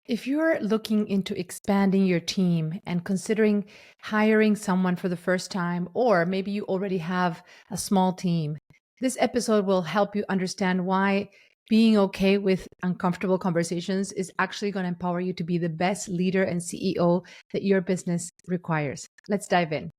If you're looking into expanding your team and considering hiring someone for the first time, or maybe you already have a small team, this episode will help you understand why being okay with uncomfortable conversations is actually going to empower you to be the best leader and CEO that your business requires. Let's dive in.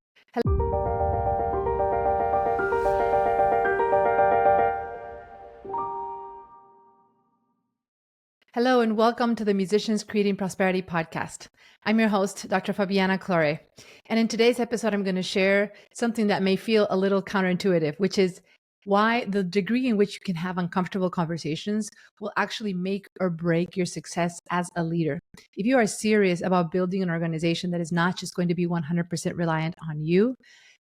Hello, and welcome to the Musicians Creating Prosperity podcast. I'm your host, Dr. Fabiana Claure. And in today's episode, I'm going to share something that may feel a little counterintuitive, which is why the degree in which you can have uncomfortable conversations will actually make or break your success as a leader. If you are serious about building an organization that is not just going to be 100% reliant on you,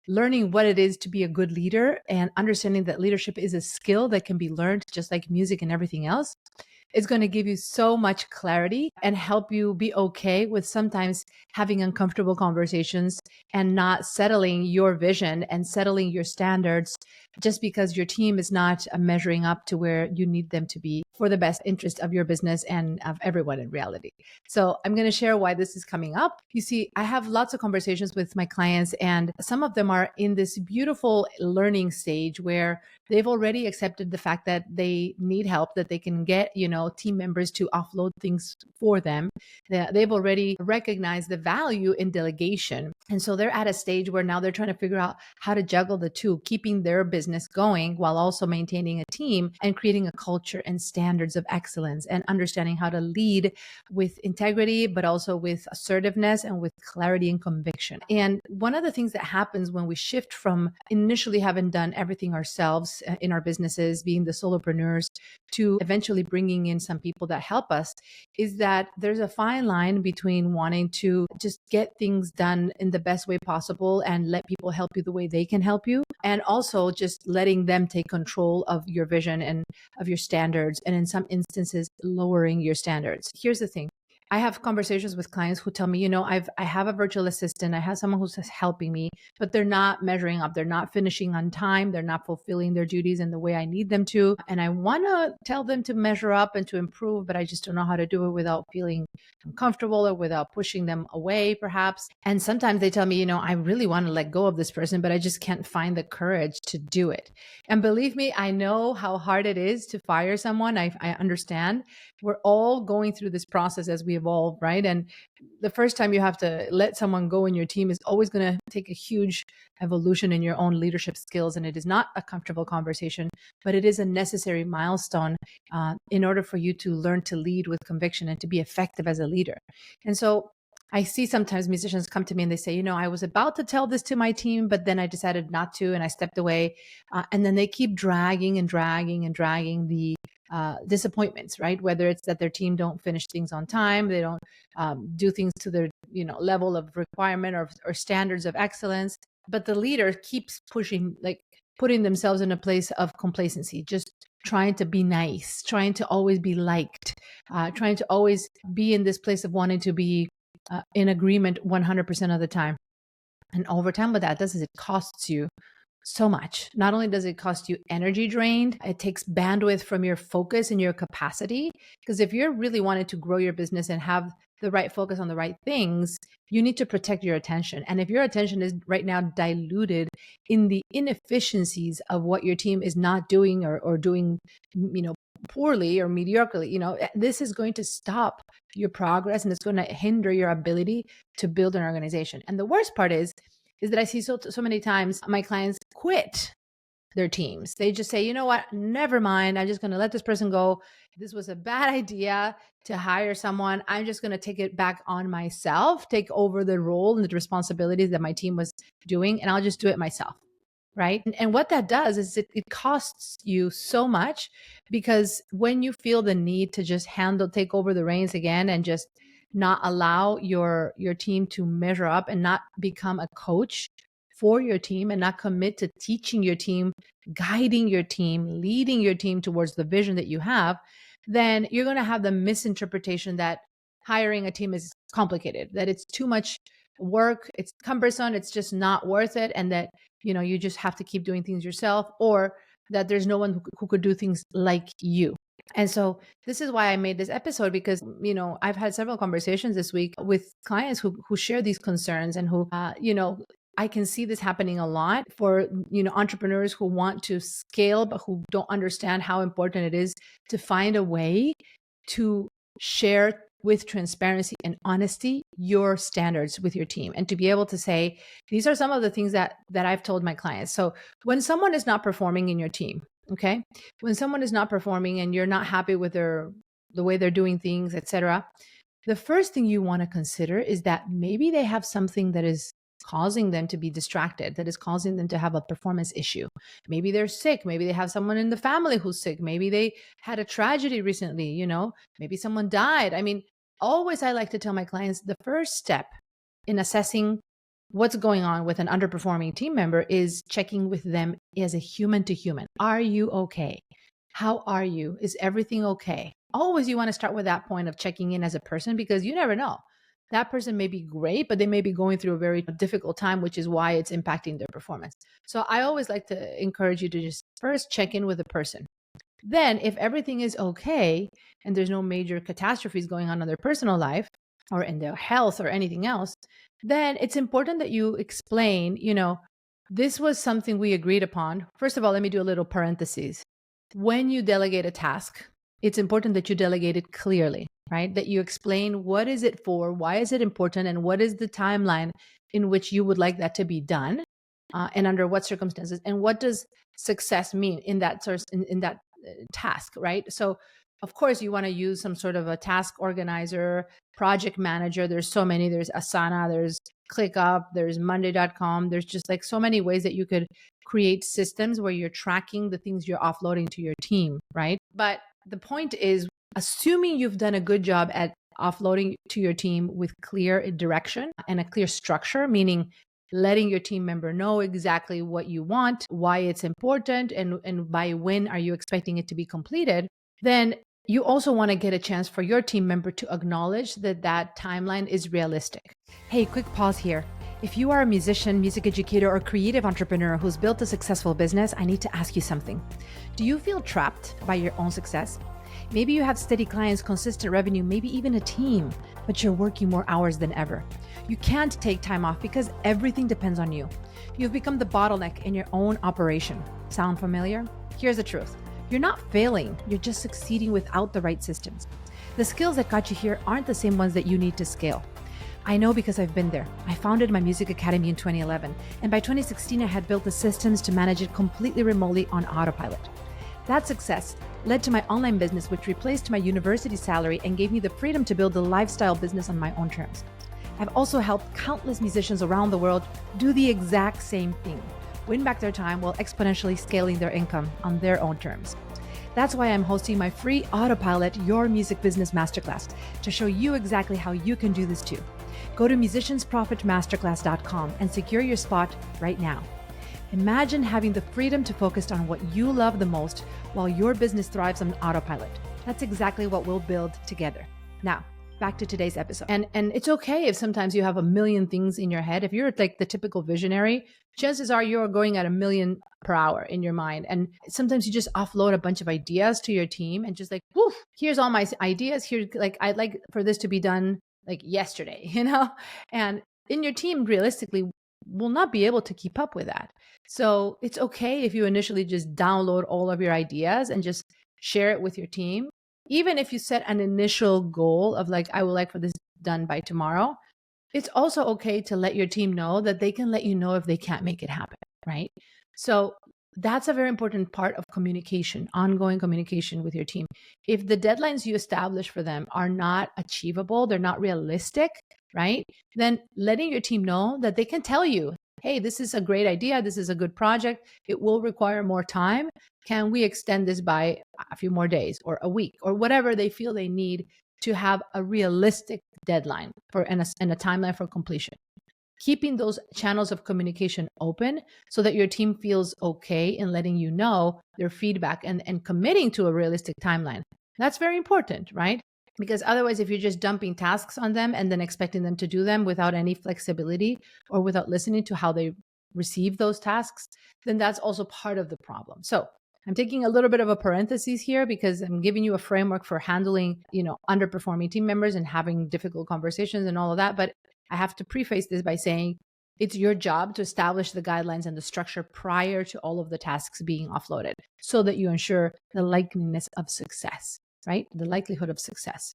learning what it is to be a good leader and understanding that leadership is a skill that can be learned just like music and everything else, is going to give you so much clarity and help you be okay with sometimes having uncomfortable conversations and not settling your vision and settling your standards just because your team is not measuring up to where you need them to be for the best interest of your business and of everyone in reality. So I'm going to share why this is coming up. You see, I have lots of conversations with my clients, and some of them are in this beautiful learning stage where they've already accepted the fact that they need help, that they can get, team members to offload things for them. They've already recognized the value in delegation. And so they're at a stage where now they're trying to figure out how to juggle the two, keeping their business going while also maintaining a team and creating a culture and standards of excellence and understanding how to lead with integrity, but also with assertiveness and with clarity and conviction. And one of the things that happens when we shift from initially having done everything ourselves in our businesses, being the solopreneurs, to eventually bringing in some people that help us, is that there's a fine line between wanting to just get things done in the best way possible and let people help you the way they can help you, and also just letting them take control of your vision and of your standards, and in some instances, lowering your standards. Here's the thing. I have conversations with clients who tell me, I have a virtual assistant, I have someone who's helping me, but they're not measuring up. They're not finishing on time. They're not fulfilling their duties in the way I need them to. And I want to tell them to measure up and to improve, but I just don't know how to do it without feeling uncomfortable or without pushing them away, perhaps. And sometimes they tell me, I really want to let go of this person, but I just can't find the courage to do it. And believe me, I know how hard it is to fire someone. I understand. We're all going through this process as we evolve, right? And the first time you have to let someone go in your team is always going to take a huge evolution in your own leadership skills. And it is not a comfortable conversation, but it is a necessary milestone in order for you to learn to lead with conviction and to be effective as a leader. And so I see sometimes musicians come to me and they say, I was about to tell this to my team, but then I decided not to, and I stepped away. And then they keep dragging and dragging and dragging the disappointments, right? Whether it's that their team don't finish things on time, they don't do things to their level of requirement or standards of excellence. But the leader keeps pushing, like putting themselves in a place of complacency, just trying to be nice, trying to always be liked, trying to always be in this place of wanting to be in agreement 100% of the time. And over time, what that does is it costs you so much. Not only does it cost you energy drained, it takes bandwidth from your focus and your capacity. Because if you're really wanting to grow your business and have the right focus on the right things, you need to protect your attention. And if your attention is right now diluted in the inefficiencies of what your team is not doing or doing, poorly or mediocrely, this is going to stop your progress and it's going to hinder your ability to build an organization. And the worst part is that I see so many times my clients quit their teams. They just say, you know what, never mind. I'm just going to let this person go. This was a bad idea to hire someone. I'm just going to take it back on myself, take over the role and the responsibilities that my team was doing, and I'll just do it myself. Right. And what that does is it costs you so much, because when you feel the need to just take over the reins again and just not allow your team to measure up and not become a coach for your team and not commit to teaching your team, guiding your team, leading your team towards the vision that you have, then you're going to have the misinterpretation that hiring a team is complicated, that it's too much work, it's cumbersome, it's just not worth it, and that you just have to keep doing things yourself, or that there's no one who could do things like you. And so this is why I made this episode, because, I've had several conversations this week with clients who share these concerns and who, I can see this happening a lot for, entrepreneurs who want to scale, but who don't understand how important it is to find a way to share with transparency and honesty your standards with your team, and to be able to say, these are some of the things that I've told my clients. So when someone is not performing in your team, okay, when someone is not performing and you're not happy with the way they're doing things, etc., the first thing you want to consider is that maybe they have something that is causing them to be distracted, that is causing them to have a performance issue. Maybe they're sick. Maybe they have someone in the family who's sick. Maybe they had a tragedy recently, maybe someone died. I mean, always I like to tell my clients the first step in assessing what's going on with an underperforming team member is checking with them as a human to human. Are you okay? How are you? Is everything okay? Always you want to start with that point of checking in as a person, because you never know. That person may be great, but they may be going through a very difficult time, which is why it's impacting their performance. So I always like to encourage you to just first check in with the person. Then if everything is okay and there's no major catastrophes going on in their personal life or in their health or anything else, then it's important that you explain, this was something we agreed upon. First of all, let me do a little parenthesis. When you delegate a task, it's important that you delegate it clearly, right? That you explain what is it for, why is it important, and what is the timeline in which you would like that to be done, and under what circumstances, and what does success mean in that source, in that task, right? So of course you want to use some sort of a task organizer, project manager. There's so many. There's Asana, there's ClickUp, there's Monday.com. There's just like so many ways that you could create systems where you're tracking the things you're offloading to your team, right? But the point is, assuming you've done a good job at offloading to your team with clear direction and a clear structure, meaning letting your team member know exactly what you want, why it's important, and by when are you expecting it to be completed, then you also want to get a chance for your team member to acknowledge that that timeline is realistic. Hey, quick pause here. If you are a musician, music educator, or creative entrepreneur who's built a successful business, I need to ask you something. Do you feel trapped by your own success? Maybe you have steady clients, consistent revenue, maybe even a team, but you're working more hours than ever. You can't take time off because everything depends on you. You've become the bottleneck in your own operation. Sound familiar? Here's the truth. You're not failing, you're just succeeding without the right systems. The skills that got you here aren't the same ones that you need to scale. I know because I've been there. I founded my music academy in 2011, and by 2016 I had built the systems to manage it completely remotely on autopilot. That success led to my online business, which replaced my university salary and gave me the freedom to build a lifestyle business on my own terms. I've also helped countless musicians around the world do the exact same thing, win back their time while exponentially scaling their income on their own terms. That's why I'm hosting my free Autopilot Your Music Business Masterclass to show you exactly how you can do this too. Go to musiciansprofitmasterclass.com and secure your spot right now. Imagine having the freedom to focus on what you love the most while your business thrives on autopilot. That's exactly what we'll build together. Now, back to today's episode. And it's okay if sometimes you have a million things in your head. If you're like the typical visionary, chances are you're going at 1,000,000 per hour in your mind. And sometimes you just offload a bunch of ideas to your team and just like, woof, here's all my ideas. Here, like, I'd like for this to be done like yesterday, And in your team, realistically, will not be able to keep up with that. So it's okay if you initially just download all of your ideas and just share it with your team. Even if you set an initial goal of like, I would like for this done by tomorrow, it's also okay to let your team know that they can let you know if they can't make it happen, right? So that's a very important part of communication, ongoing communication with your team. If the deadlines you establish for them are not achievable, they're not realistic, right? Then letting your team know that they can tell you, hey, this is a great idea. This is a good project. It will require more time. Can we extend this by a few more days or a week or whatever they feel they need to have a realistic deadline and a timeline for completion? Keeping those channels of communication open so that your team feels okay in letting you know their feedback and committing to a realistic timeline. That's very important, right? Because otherwise, if you're just dumping tasks on them and then expecting them to do them without any flexibility or without listening to how they receive those tasks, then that's also part of the problem. So I'm taking a little bit of a parenthesis here because I'm giving you a framework for handling, underperforming team members and having difficult conversations and all of that. But I have to preface this by saying it's your job to establish the guidelines and the structure prior to all of the tasks being offloaded so that you ensure the likeliness of success, right? The likelihood of success.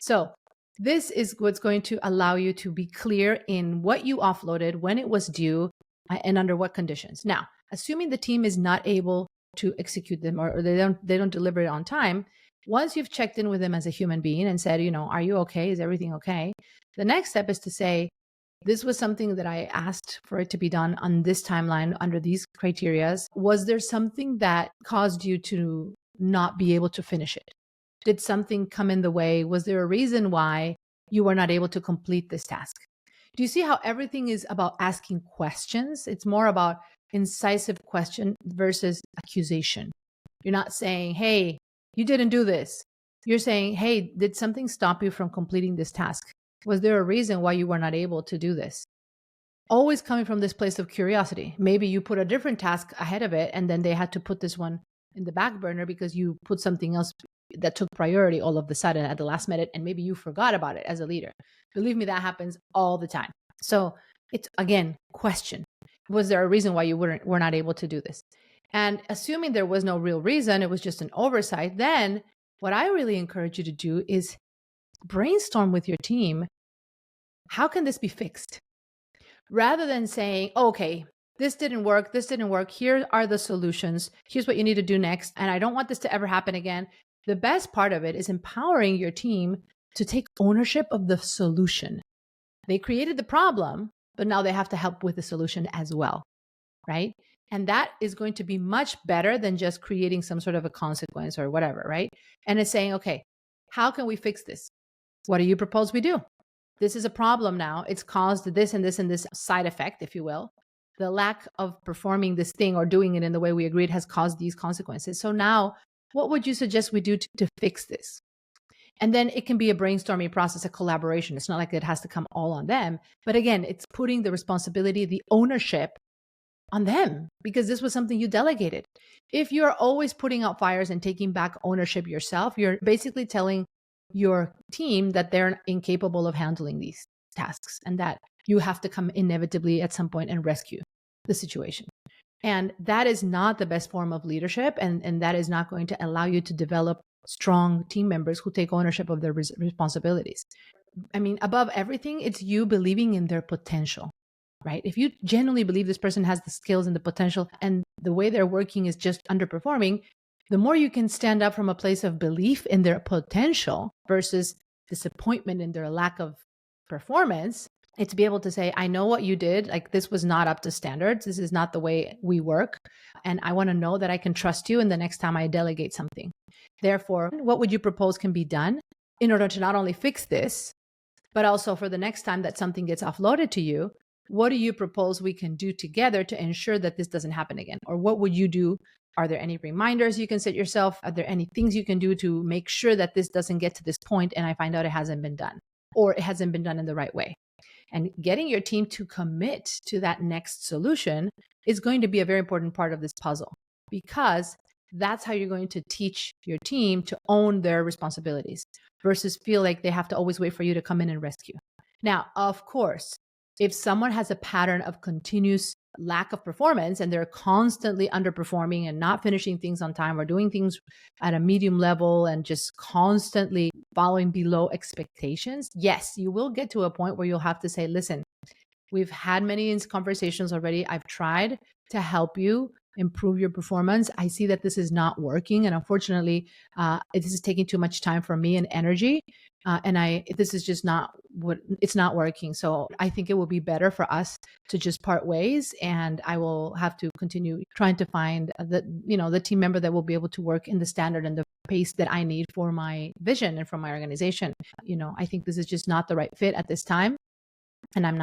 So this is what's going to allow you to be clear in what you offloaded, when it was due, and under what conditions. Now, assuming the team is not able to execute them or they don't deliver it on time, once you've checked in with them as a human being and said, are you okay? Is everything okay? The next step is to say, this was something that I asked for it to be done on this timeline under these criterias. Was there something that caused you to not be able to finish it? Did something come in the way? Was there a reason why you were not able to complete this task? Do you see how everything is about asking questions? It's more about incisive question versus accusation. You're not saying, hey, you didn't do this. You're saying, hey, did something stop you from completing this task? Was there a reason why you were not able to do this? Always coming from this place of curiosity. Maybe you put a different task ahead of it and then they had to put this one in the back burner because you put something else that took priority all of a sudden at the last minute, and maybe you forgot about it as a leader. Believe me, that happens all the time. So it's, again, question. Was there a reason why you were not able to do this? And assuming there was no real reason, it was just an oversight, then what I really encourage you to do is brainstorm with your team. How can this be fixed? Rather than saying, okay, this didn't work. Here are the solutions. Here's what you need to do next. And I don't want this to ever happen again. The best part of it is empowering your team to take ownership of the solution. They created the problem, but now they have to help with the solution as well, right? And that is going to be much better than just creating some sort of a consequence or whatever, right? And it's saying, okay, how can we fix this? What do you propose we do? This is a problem now. It's caused this and this and this side effect, if you will. The lack of performing this thing or doing it in the way we agreed has caused these consequences. So now, what would you suggest we do to fix this? And then it can be a brainstorming process, a collaboration. It's not like it has to come all on them. But again, it's putting the responsibility, the ownership on them, because this was something you delegated. If you're always putting out fires and taking back ownership yourself, you're basically telling your team that they're incapable of handling these tasks and that you have to come inevitably at some point and rescue the situation. And that is not the best form of leadership. And that is not going to allow you to develop strong team members who take ownership of their responsibilities. I mean, above everything, it's you believing in their potential, right? If you genuinely believe this person has the skills and the potential and the way they're working is just underperforming, the more you can stand up from a place of belief in their potential versus disappointment in their lack of performance, it's to be able to say, I know what you did. Like, this was not up to standards. This is not the way we work. And I want to know that I can trust you in the next time I delegate something. Therefore, what would you propose can be done in order to not only fix this, but also for the next time that something gets offloaded to you? What do you propose we can do together to ensure that this doesn't happen again? Or what would you do? Are there any reminders you can set yourself? Are there any things you can do to make sure that this doesn't get to this point and I find out it hasn't been done or it hasn't been done in the right way? And getting your team to commit to that next solution is going to be a very important part of this puzzle, because that's how you're going to teach your team to own their responsibilities versus feel like they have to always wait for you to come in and rescue. Now, of course, if someone has a pattern of continuous lack of performance and they're constantly underperforming and not finishing things on time or doing things at a medium level and just constantly falling below expectations, yes, you will get to a point where you'll have to say, listen, we've had many conversations already. I've tried to help you improve your performance. I see that this is not working. And unfortunately, this is taking too much time from me and energy. This is just it's not working. So I think it will be better for us to just part ways. And I will have to continue trying to find the team member that will be able to work in the standard and the pace that I need for my vision and for my organization. I think this is just not the right fit at this time. And I'm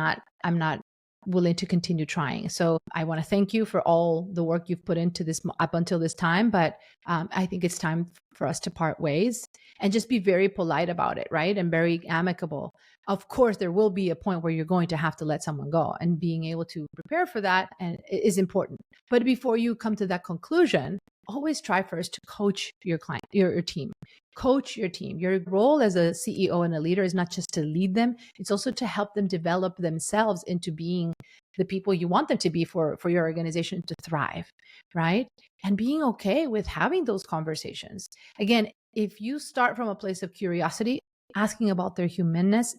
not willing to continue trying. So I want to thank you for all the work you've put into this up until this time. But I think it's time for us to part ways and just be very polite about it, right? And very amicable. Of course, there will be a point where you're going to have to let someone go, and being able to prepare for that is important. But before you come to that conclusion, always try first to coach your client, your team. Coach your team. Your role as a CEO and a leader is not just to lead them, it's also to help them develop themselves into being the people you want them to be for your organization to thrive, right? And being okay with having those conversations. Again, if you start from a place of curiosity, asking about their humaneness,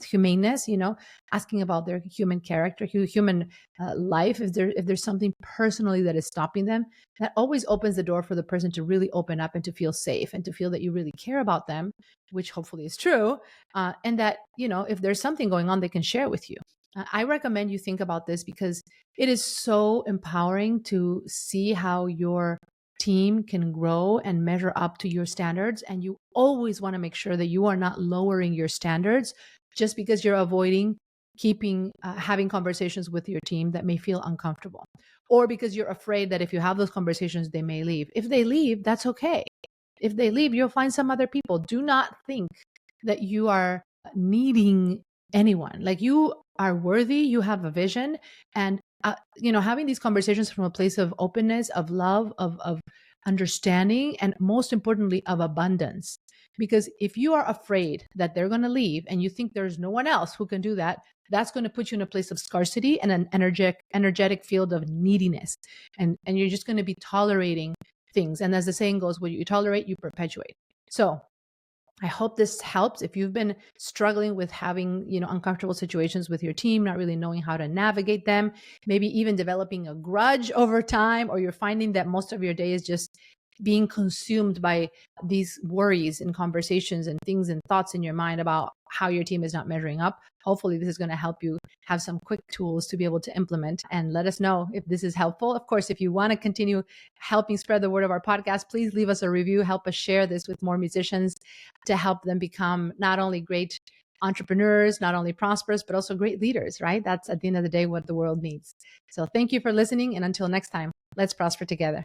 asking about their human character, human life, if there's something personally that is stopping them, that always opens the door for the person to really open up and to feel safe and to feel that you really care about them, which hopefully is true, and that if there's something going on, they can share with you. I recommend you think about this because it is so empowering to see how your team can grow and measure up to your standards. And you always want to make sure that you are not lowering your standards just because you're avoiding having conversations with your team that may feel uncomfortable, or because you're afraid that if you have those conversations, they may leave. If they leave, that's okay. If they leave, you'll find some other people. Do not think that you are needing anyone. Like, you are worthy, you have a vision, and having these conversations from a place of openness, of love, of understanding, and most importantly, of abundance. Because if you are afraid that they're going to leave and you think there's no one else who can do that, that's going to put you in a place of scarcity and an energetic field of neediness. And you're just going to be tolerating things. And as the saying goes, what you tolerate, you perpetuate. So I hope this helps. If you've been struggling with having, uncomfortable situations with your team, not really knowing how to navigate them, maybe even developing a grudge over time, or you're finding that most of your day is just being consumed by these worries and conversations and things and thoughts in your mind about how your team is not measuring up. Hopefully this is going to help you have some quick tools to be able to implement, and let us know if this is helpful. Of course, if you want to continue helping spread the word of our podcast, please leave us a review. Help us share this with more musicians to help them become not only great entrepreneurs, not only prosperous, but also great leaders, right? That's at the end of the day what the world needs. So thank you for listening. And until next time, let's prosper together.